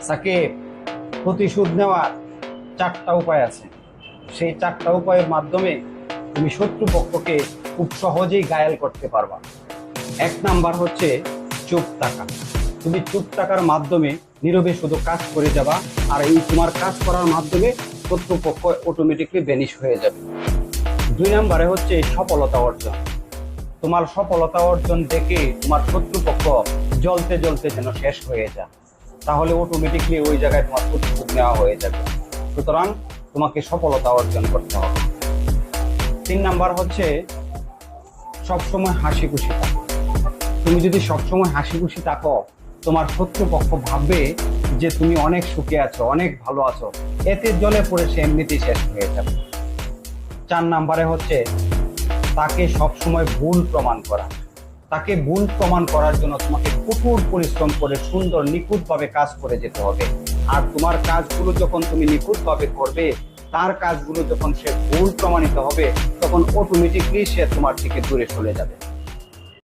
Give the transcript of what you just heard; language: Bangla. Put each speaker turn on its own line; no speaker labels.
সাকিব, প্রতিশোধ নেওয়ার 4টা উপায় আছে। সেই 4টা উপায়ের মাধ্যমে তুমি শত্রুপক্ষকে খুব সহজেই ঘায়েল করতে পারবা। 1 নাম্বার হচ্ছে চুপ থাকা। তুমি চুপ থাকার মাধ্যমে নীরবে শুধু কাজ করে যাবা, আর এই তোমার কাজ করার মাধ্যমে শত্রুপক্ষ অটোমেটিকলি ভ্যানিশ হয়ে যাবে। 2 নাম্বারে হচ্ছে সফলতা অর্জন। তোমার সফলতা অর্জন দেখে তোমার শত্রুপক্ষ জ্বলতে জ্বলতে যেন শেষ হয়ে যায়, তাহলে অটোমেটিকলি ওই জায়গায় তোমার প্রতিশোধ নেওয়া হয়ে যাবে। সুতরাং তোমাকে সফলতা অর্জন করতে হবে। 3 নাম্বার হচ্ছে সবসময় হাসি খুশি থাকো। তুমি যদি সবসময় হাসি খুশি থাকো, তোমার শত্রুপক্ষ ভাববে যে তুমি অনেক সুখে আছো, অনেক ভালো আছো, এতে জ্বলে পড়ে সে এমনিতেই শেষ হয়ে যাবে। 4 নাম্বারে হচ্ছে তাকে সবসময় ভুল প্রমাণ করা। তাকে ভুল প্রমাণ করার জন্য তোমাকে কঠোর পরিশ্রম করে সুন্দর নিখুঁতভাবে কাজ করে যেতে হবে। আর তোমার কাজগুলো যখন তুমি নিখুঁতভাবে করবে, তার কাজগুলো যখন সে ভুল প্রমাণিত হবে, তখন অটোমেটিকলি সে তোমার থেকে দূরে চলে যাবে।